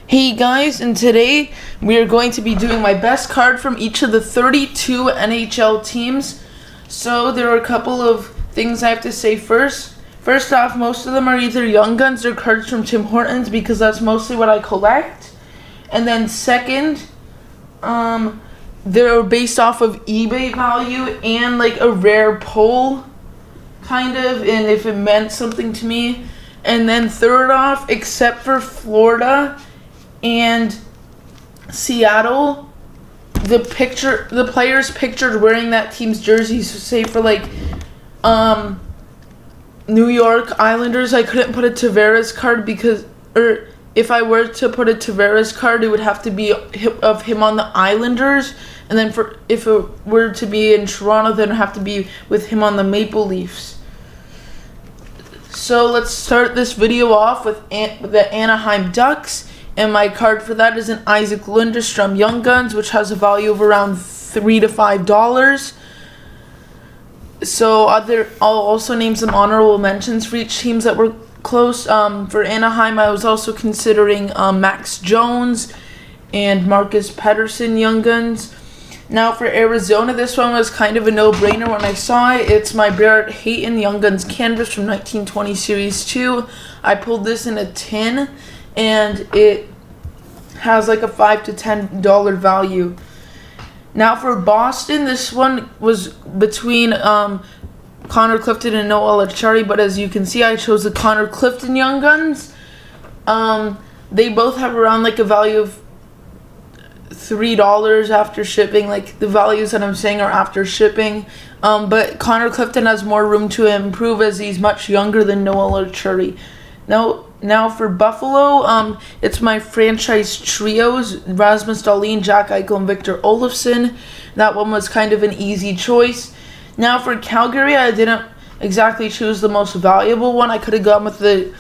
Hey guys, and today we are going to be doing my best card from each of the 32 NHL teams. So there are a couple of things I have to say first. First off, most of them are either Young Guns or cards from Tim Hortons because that's mostly what I collect. And then second, they're based off of eBay value and like a rare pull, kind of, and if it meant something to me. And then third off, except for Florida and Seattle, the players pictured wearing that team's jerseys. So say for like New York Islanders, I couldn't put a Tavares card or if I were to put a Tavares card, it would have to be of him on the Islanders, and then if it were to be in Toronto, then it would have to be with him on the Maple Leafs. So let's start this video off with the Anaheim Ducks. And my card for that is an Isaac Lundestrom Young Guns, which has a value of around $3 to $5. So I'll also name some honorable mentions for each teams that were close. For Anaheim, I was also considering Max Jones and Marcus Pettersson Young Guns. Now for Arizona, this one was kind of a no-brainer when I saw it. It's my Barrett Hayton Young Guns canvas from 1920 Series 2. I pulled this in a tin, and it has like a $5 to $10 value. Now for Boston, this one was between Connor Clifton and Noel Acciari, but as you can see, I chose the Connor Clifton Young Guns. They both have around like a value of $3 after shipping. Like the values that I'm saying are after shipping. But Connor Clifton has more room to improve as he's much younger than Noel Acciari. Now for Buffalo, it's my franchise trios, Rasmus Dahlin, Jack Eichel, and Victor Olofsson. That one was kind of an easy choice. Now for Calgary, I didn't exactly choose the most valuable one. I could have gone with the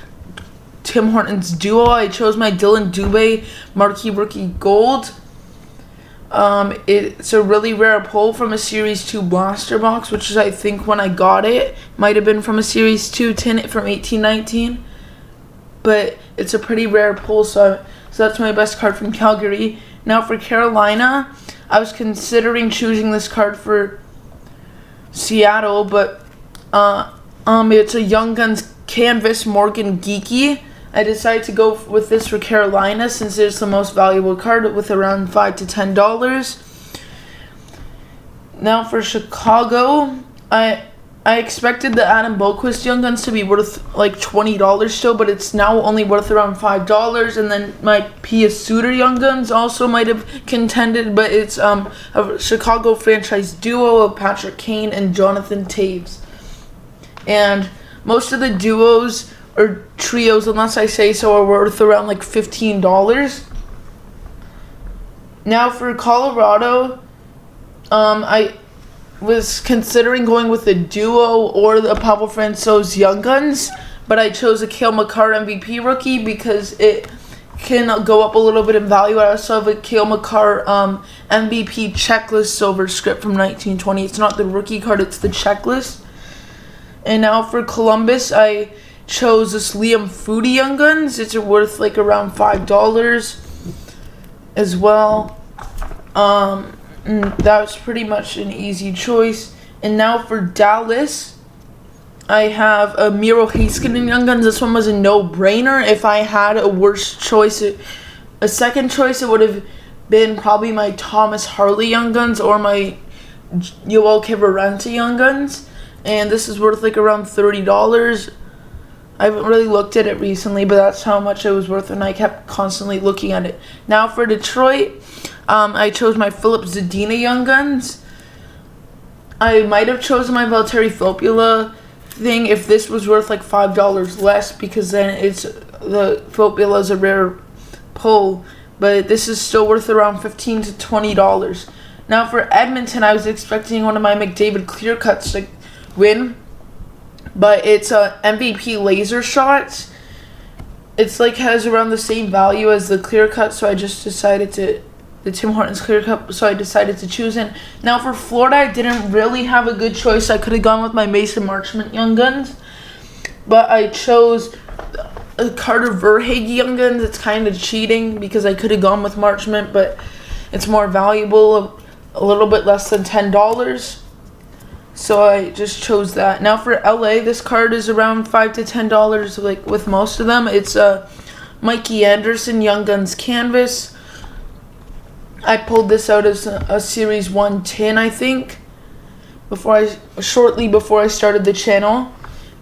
Tim Hortons duo. I chose my Dylan Dubé Marquee Rookie Gold. It's a really rare pull from a Series 2 blaster box, which is, I think, when I got it, might have been from a Series 2 tin from 1819. But it's a pretty rare pull, so that's my best card from Calgary. Now for Carolina, I was considering choosing this card for Seattle, but it's a Young Guns canvas Morgan Geekie. I decided to go with this for Carolina since it's the most valuable card with around $5 to $10. Now for Chicago, I expected the Adam Boqvist Young Guns to be worth like $20 still, but it's now only worth around $5. And then my Pia Suter Young Guns also might have contended, but it's a Chicago franchise duo of Patrick Kane and Jonathan Toews. And most of the duos or trios, unless I say so, are worth around like $15. Now for Colorado, I was considering going with the duo or the Pavel Francouz Young Guns, but I chose a Cale Makar MVP rookie because it can go up a little bit in value. I also have a Cale Makar MVP checklist silver script from 1920. It's not the rookie card, it's the checklist. And now for Columbus, I chose this Liam Foudy Young Guns. It's worth like around $5 as well. That was pretty much an easy choice. And now for Dallas, I have a Miro Heiskanen Young Guns. This one was a no-brainer. If I had a worse choice, a second choice, it would have been probably my Thomas Harley Young Guns or my Yoel Kiviranta Young Guns. And this is worth like around $30. I haven't really looked at it recently, but that's how much it was worth, and I kept constantly looking at it. Now for Detroit, I chose my Philip Zadina Young Guns. I might have chosen my Valtteri Filppula thing if this was worth like $5 less, because then the Filppula is a rare pull, but this is still worth around $15 to $20. Now for Edmonton, I was expecting one of my McDavid clear cuts to win, but it's a MVP laser shots. It's like has around the same value as the clear cut, so I just decided to the Tim Hortons clear cut, so I decided to choose it. Now for Florida, I didn't really have a good choice. I could have gone with my Mason Marchment Young Guns, but I chose a Carter Verhaeghe Young Guns. It's kind of cheating because I could have gone with March Mint, but it's more valuable, a little bit less than $10. So I just chose that. Now for LA, this card is around $5 to $10, like with most of them. It's a Mikey Anderson Young Guns Canvas. I pulled this out as a Series 1 tin, I think, shortly before I started the channel.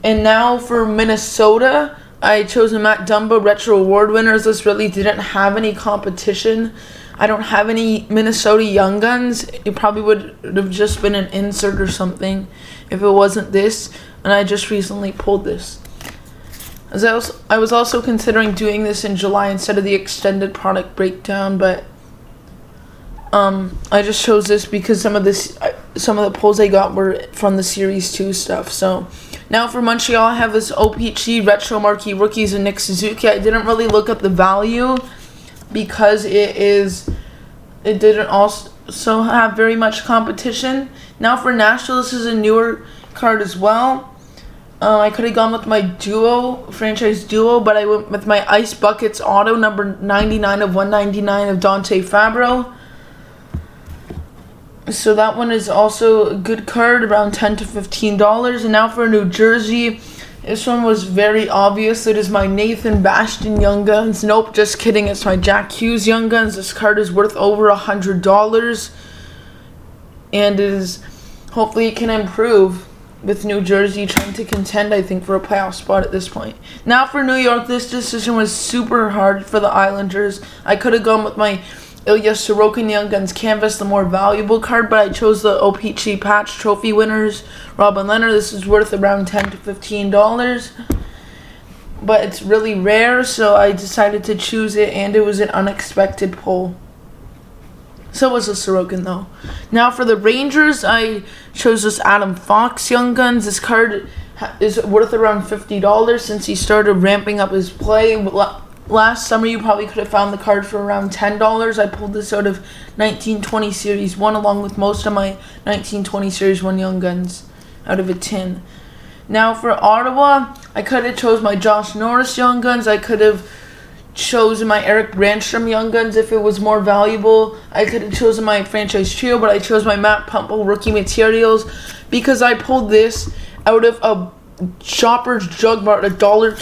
And now for Minnesota, I chose a Matt Dumba Retro Award winners. This really didn't have any competition. I don't have any Minnesota Young Guns. It probably would have just been an insert or something if it wasn't this. And I just recently pulled this. I was also considering doing this in July instead of the extended product breakdown, but I just chose this because some of the pulls I got were from the Series 2 stuff. So now for Montreal, I have this OPG Retro Marquee Rookies and Nick Suzuki. I didn't really look at the value because it didn't also have very much competition. Now for Nashville, this is a newer card as well. I could have gone with my franchise duo, but I went with my Ice Buckets Auto, number 99 of 199 of Dante Fabro. So that one is also a good card, around $10 to $15. And now for New Jersey, this one was very obvious. It is my Nathan Bastian Young Guns. Nope, just kidding. It's my Jack Hughes Young Guns. This card is worth over $100. And hopefully it can improve with New Jersey trying to contend, I think, for a playoff spot at this point. Now for New York, this decision was super hard for the Islanders. I could have gone with my Ilya Sorokin Young Guns Canvas, the more valuable card, but I chose the OPG Patch Trophy winners, Robin Leonard. This is worth around $10 to $15, but it's really rare, so I decided to choose it, and it was an unexpected pull. So was the Sorokin, though. Now for the Rangers, I chose this Adam Fox Young Guns. This card is worth around $50 since he started ramping up his play. Last summer, you probably could have found the card for around $10. I pulled this out of 1920 Series 1 along with most of my 1920 Series 1 Young Guns out of a tin. Now for Ottawa, I could have chose my Josh Norris Young Guns. I could have chosen my Eric Brandstrom Young Guns if it was more valuable. I could have chosen my franchise trio, but I chose my Matt Pumple Rookie Materials because I pulled this out of a Shoppers Drug Mart, $1.29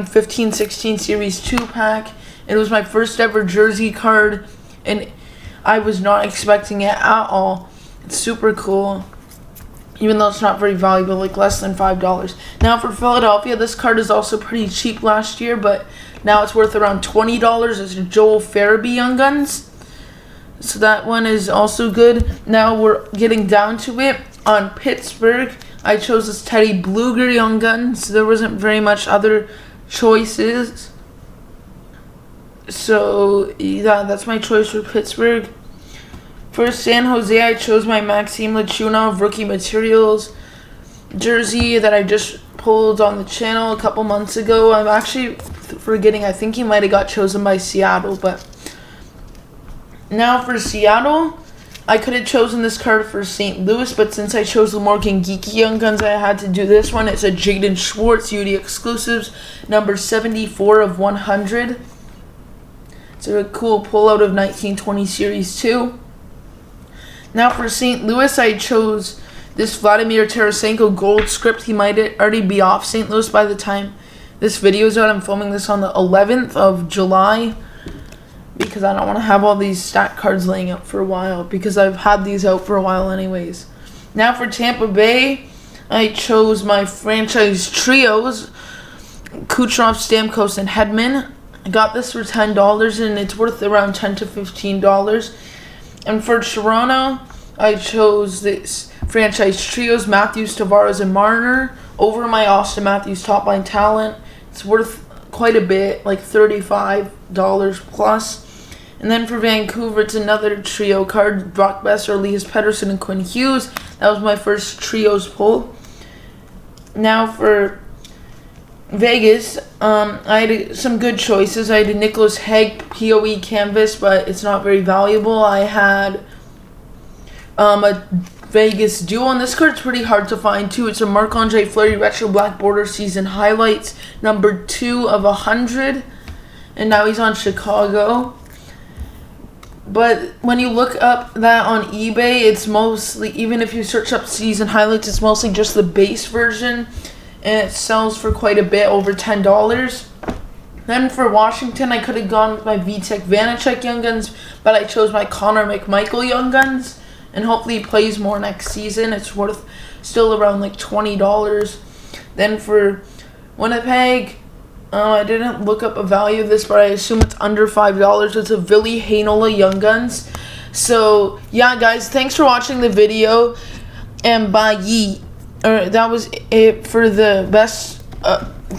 15-16 Series 2 pack. It was my first ever jersey card, and I was not expecting it at all. It's super cool, even though it's not very valuable, like less than $5. Now for Philadelphia, this card is also pretty cheap last year, but now it's worth around $20. It's Joel Farabee Young Guns. So that one is also good. Now we're getting down to it. On Pittsburgh, I chose this Teddy Bluger Young Guns. There wasn't very much other choices. So, yeah, that's my choice for Pittsburgh. For San Jose, I chose my Maxim Lechunov Rookie Materials jersey that I just pulled on the channel a couple months ago. I'm actually forgetting. I think he might have got chosen by Seattle. But now for Seattle, I could have chosen this card for St. Louis, but since I chose the Morgan Geeky Young Guns, I had to do this one. It's a Jaden Schwartz UD Exclusives, number 74 of 100. It's a cool pullout of 1920 Series 2. Now for St. Louis, I chose this Vladimir Tarasenko gold script. He might already be off St. Louis by the time this video is out. I'm filming this on the 11th of July. Because I don't want to have all these stat cards laying up for a while, because I've had these out for a while anyways. Now for Tampa Bay, I chose my franchise trios, Kucherov, Stamkos, and Hedman. I got this for $10, and it's worth around $10 to $15. And for Toronto, I chose this franchise trios, Matthews, Tavares, and Marner, over my Austin Matthews top line talent. It's worth quite a bit, like $35 plus. And then for Vancouver, it's another trio card, Brock Besser, Elias Pettersson, and Quinn Hughes. That was my first trios pull. Now for Vegas, I had some good choices. I had a Nicholas Hague PoE canvas, but it's not very valuable. I had a Vegas duo, and this card's pretty hard to find too. It's a Marc-Andre Fleury Retro Black Border Season Highlights, number 2 of 100, and now he's on Chicago. But when you look up that on eBay, it's mostly, even if you search up season highlights, it's mostly just the base version, and it sells for quite a bit, over $10. Then for Washington, I could have gone with my Vitek Vanacek Young Guns, but I chose my Connor McMichael Young Guns, and hopefully he plays more next season. It's worth still around like $20. Then for Winnipeg, I didn't look up a value of this, but I assume it's under $5. It's a Ville Heinola Young Guns. So, yeah, guys, thanks for watching the video. And bye. That was it for the best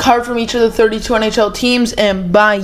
card from each of the 32 NHL teams. And bye.